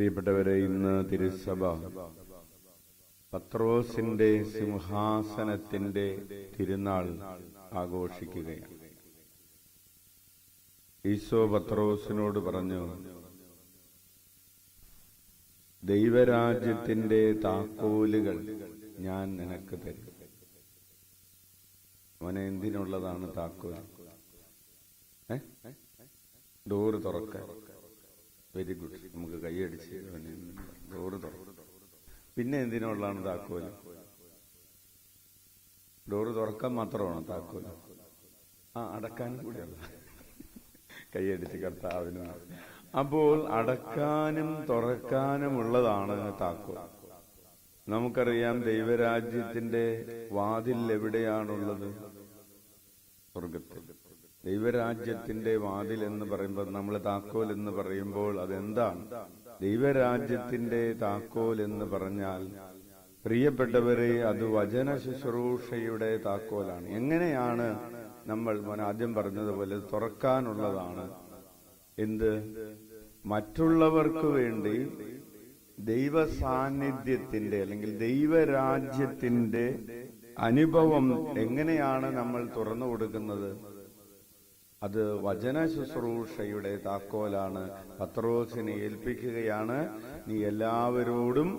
പ്രിയപ്പെട്ടവരെ, ഇന്ന് തിരുസഭ പത്രോസിന്റെ സിംഹാസനത്തിന്റെ തിരുനാൾ ആഘോഷിക്കുകയാണ്. ഈശോ പത്രോസിനോട് പറഞ്ഞു, ദൈവരാജ്യത്തിന്റെ താക്കോലുകൾ ഞാൻ നിനക്ക് തരും. അവനെ എന്തിനുള്ളതാണ് താക്കോൽ? ഡോറ് തുറക്കാൻ. വെരി ഗുഡ്, നമുക്ക് കൈയടിച്ച് ഡോറ് തുറക്കും. പിന്നെ എന്തിനുള്ളതാണ് താക്കോൽ? ഡോറ് തുറക്കാൻ മാത്രമാണ് താക്കോൽ. അടക്കാനും കൂടിയുള്ള. കൈയടിച്ച് കർത്താവിന്. അപ്പോൾ അടക്കാനും തുറക്കാനുമുള്ളതാണ് താക്കോൽ. നമുക്കറിയാം, ദൈവരാജ്യത്തിന്റെ വാതിൽ എവിടെയാണുള്ളത്? സ്വർഗത്തിൽ. ദൈവരാജ്യത്തിന്റെ വാതിൽ എന്ന് പറയുമ്പോൾ, നമ്മൾ താക്കോൽ എന്ന് പറയുമ്പോൾ അതെന്താണ്? ദൈവരാജ്യത്തിന്റെ താക്കോൽ എന്ന് പറഞ്ഞാൽ, പ്രിയപ്പെട്ടവരെ, അത് വചന ശുശ്രൂഷയുടെ താക്കോലാണ്. എങ്ങനെയാണ്? നമ്മൾ ആദ്യം പറഞ്ഞതുപോലെ തുറക്കാനുള്ളതാണ്. എന്ത്? മറ്റുള്ളവർക്ക് വേണ്ടി ദൈവ സാന്നിധ്യത്തിന്റെ അല്ലെങ്കിൽ ദൈവരാജ്യത്തിന്റെ അനുഭവം എങ്ങനെയാണ് നമ്മൾ തുറന്നു കൊടുക്കുന്നത്? അത് വചന ശുശ്രൂഷയുടെ താക്കോലാണ്. പത്രോസിനെ ഏൽപ്പിക്കുകയാണ്, നീ എല്ലാവരോടും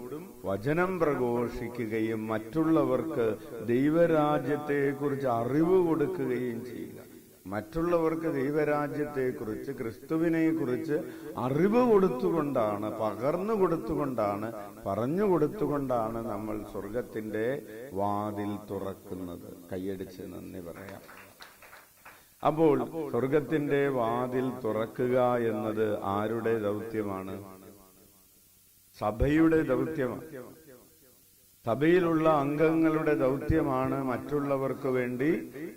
വചനം പ്രഘോഷിക്കുകയും മറ്റുള്ളവർക്ക് ദൈവരാജ്യത്തെക്കുറിച്ച് അറിവ് കൊടുക്കുകയും ചെയ്യുക. മറ്റുള്ളവർക്ക് ദൈവരാജ്യത്തെക്കുറിച്ച്, ക്രിസ്തുവിനെക്കുറിച്ച് അറിവ് കൊടുത്തുകൊണ്ടാണ്, പകർന്നു കൊടുത്തുകൊണ്ടാണ്, പറഞ്ഞു കൊടുത്തുകൊണ്ടാണ് നമ്മൾ സ്വർഗത്തിന്റെ വാതിൽ തുറക്കുന്നത്. കൈയടിച്ച് നന്ദി പറയാം. അപ്പോൾ സ്വർഗത്തിന്റെ വാതിൽ തുറക്കുക എന്നത് ആരുടെ ദൗത്യമാണ്? സഭയുടെ ദൗത്യമാണ്. സഭയിലുള്ള അംഗങ്ങളുടെ ദൗത്യമാണ് മറ്റുള്ളവർക്ക് വേണ്ടി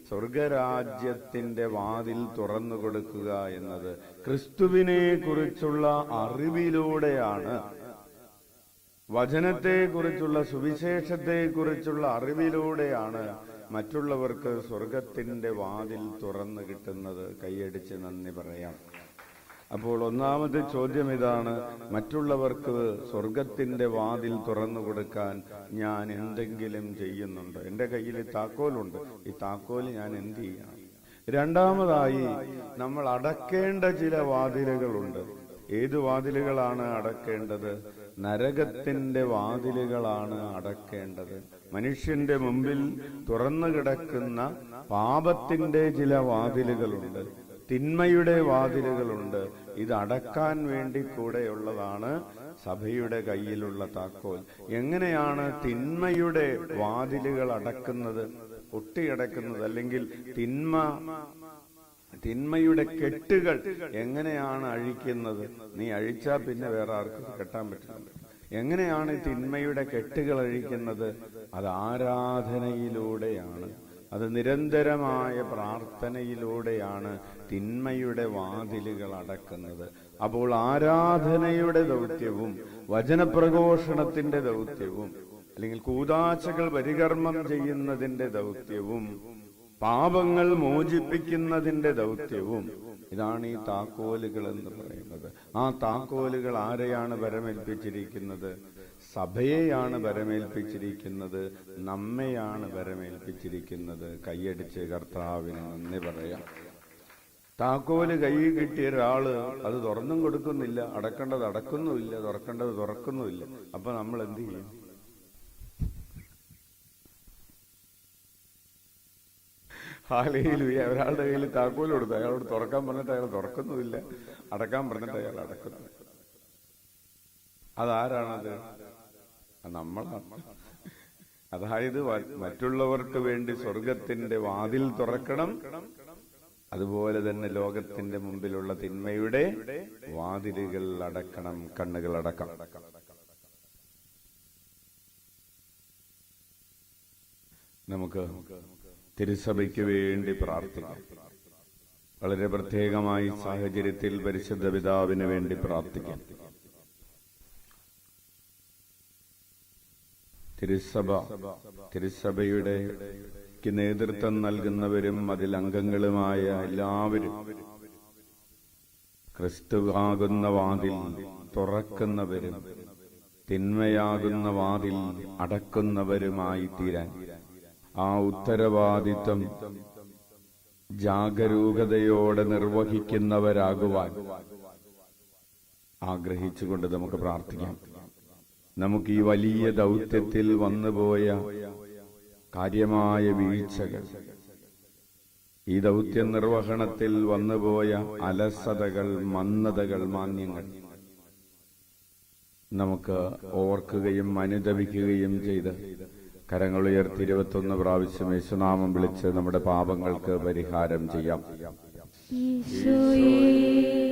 സ്വർഗരാജ്യത്തിന്റെ വാതിൽ തുറന്നു കൊടുക്കുക എന്നത്. ക്രിസ്തുവിനെ കുറിച്ചുള്ള അറിവിലൂടെയാണ്, വചനത്തെക്കുറിച്ചുള്ള, സുവിശേഷത്തെക്കുറിച്ചുള്ള അറിവിലൂടെയാണ് മറ്റുള്ളവർക്ക് സ്വർഗത്തിന്റെ വാതിൽ തുറന്നു കിട്ടുന്നത്. കൈയടിച്ച് നന്ദി പറയാം. അപ്പോൾ ഒന്നാമത്തെ ചോദ്യം ഇതാണ്, മറ്റുള്ളവർക്ക് സ്വർഗത്തിന്റെ വാതിൽ തുറന്നു കൊടുക്കാൻ ഞാൻ എന്തെങ്കിലും ചെയ്യുന്നുണ്ടോ? എൻ്റെ കയ്യിൽ താക്കോലുണ്ട്, ഈ താക്കോൽ ഞാൻ എന്ത് ചെയ്യണം? രണ്ടാമതായി, നമ്മൾ അടക്കേണ്ട ചില വാതിലുകളുണ്ട്. ഏത് വാതിലുകളാണ് അടക്കേണ്ടത്? നരകത്തിന്റെ വാതിലുകളാണ് അടക്കേണ്ടത്. മനുഷ്യന്റെ മുമ്പിൽ തുറന്നു കിടക്കുന്ന പാപത്തിന്റെ ചില വാതിലുകളുണ്ട്, തിന്മയുടെ വാതിലുകളുണ്ട്. ഇത് അടക്കാൻ വേണ്ടി കൂടെയുള്ളതാണ് സഭയുടെ കയ്യിലുള്ള താക്കോൽ. എങ്ങനെയാണ് തിന്മയുടെ വാതിലുകൾ അടക്കുന്നത്, ഒട്ടിയടക്കുന്നത്? അല്ലെങ്കിൽ തിന്മയുടെ കെട്ടുകൾ എങ്ങനെയാണ് അഴിക്കുന്നത്? നീ അഴിച്ചാൽ പിന്നെ വേറെ ആർക്കും കെട്ടാൻ പറ്റില്ല. എങ്ങനെയാണ് തിന്മയുടെ കെട്ടുകൾ അഴിക്കുന്നത്? അത് ആരാധനയിലൂടെയാണ്, അത് നിരന്തരമായ പ്രാർത്ഥനയിലൂടെയാണ് തിന്മയുടെ വാതിലുകൾ അടക്കുന്നത്. അപ്പോൾ ആരാധനയുടെ ദൗത്യവും വചനപ്രഘോഷണത്തിന്റെ ദൗത്യവും, അല്ലെങ്കിൽ കൂദാശകൾ പരികർമ്മം ചെയ്യുന്നതിന്റെ ദൗത്യവും, പാപങ്ങൾ മോചിപ്പിക്കുന്നതിന്റെ ദൗത്യവും, ഇതാണ് ഈ താക്കോലുകൾ എന്ന് പറയുന്നത്. ആ താക്കോലുകൾ ആരെയാണ് വരമേൽപ്പിച്ചിരിക്കുന്നത്? സഭയെയാണ് വരമേൽപ്പിച്ചിരിക്കുന്നത്, നമ്മെയാണ് വരമേൽപ്പിച്ചിരിക്കുന്നത്. കൈയടിച്ച് കർത്താവിന് നന്ദി പറയാം. താക്കോല് കൈ കിട്ടിയ ഒരാള് അത് തുറന്നും കൊടുക്കുന്നില്ല, അടക്കേണ്ടത് അടക്കുന്നുമില്ല, തുറക്കേണ്ടത് തുറക്കുന്നുമില്ല. അപ്പൊ നമ്മൾ എന്ത് ചെയ്യും? ഹാലേലൂയ. ഒരാളുടെ കയ്യിൽ താക്കോൽ കൊടുത്തു, അയാളോട് തുറക്കാൻ പറഞ്ഞിട്ട് അയാൾ തുറക്കുന്നുമില്ല, അടക്കാൻ പറഞ്ഞിട്ട് അയാൾ അടക്കുന്നു. അതാരാണത്? നമ്മളാണ്. അതായത് മറ്റുള്ളവർക്ക് വേണ്ടി സ്വർഗത്തിന്റെ വാതിൽ തുറക്കണം, അതുപോലെ തന്നെ ലോകത്തിന്റെ മുമ്പിലുള്ള തിന്മയുടെ വാതിലുകൾ അടക്കണം, കണ്ണുകൾ അടക്കണം. നമുക്ക് തിരുസഭയ്ക്ക് വേണ്ടി പ്രാർത്ഥിക്കാം. വളരെ പ്രത്യേകമായി സാഹചര്യത്തിൽ പരിശുദ്ധ പിതാവിന് വേണ്ടി പ്രാർത്ഥിക്കാം. തിരുസഭയുടെ നേതൃത്വം നൽകുന്നവരും അതിൽ അംഗങ്ങളുമായ എല്ലാവരും ക്രിസ്തുവാകുന്ന വാതിൽ തുറക്കുന്നവരും തിന്മയാകുന്ന വാതിൽ അടക്കുന്നവരുമായി തീരാൻ ആ ഉത്തരവാദിത്വം ജാഗരൂകതയോടെ നിർവഹിക്കുന്നവരാകുവാൻ ആഗ്രഹിച്ചുകൊണ്ട് നമുക്ക് പ്രാർത്ഥിക്കാം. നമുക്ക് ഈ വലിയ ദൗത്യത്തിൽ വന്നുപോയ കാര്യമായ വീഴ്ചകൾ, ഈ ദൗത്യ നിർവഹണത്തിൽ വന്നുപോയ അലസതകൾ, മന്ദതകൾ, മാന്യങ്ങൾ നമുക്ക് ഓർക്കുകയും അനുദപിക്കുകയും ചെയ്ത് കരങ്ങളുയർത്തി 21 പ്രാവശ്യം യേശുനാമം വിളിച്ച് നമ്മുടെ പാപങ്ങൾക്ക് പരിഹാരം ചെയ്യാം. ഈശോയേ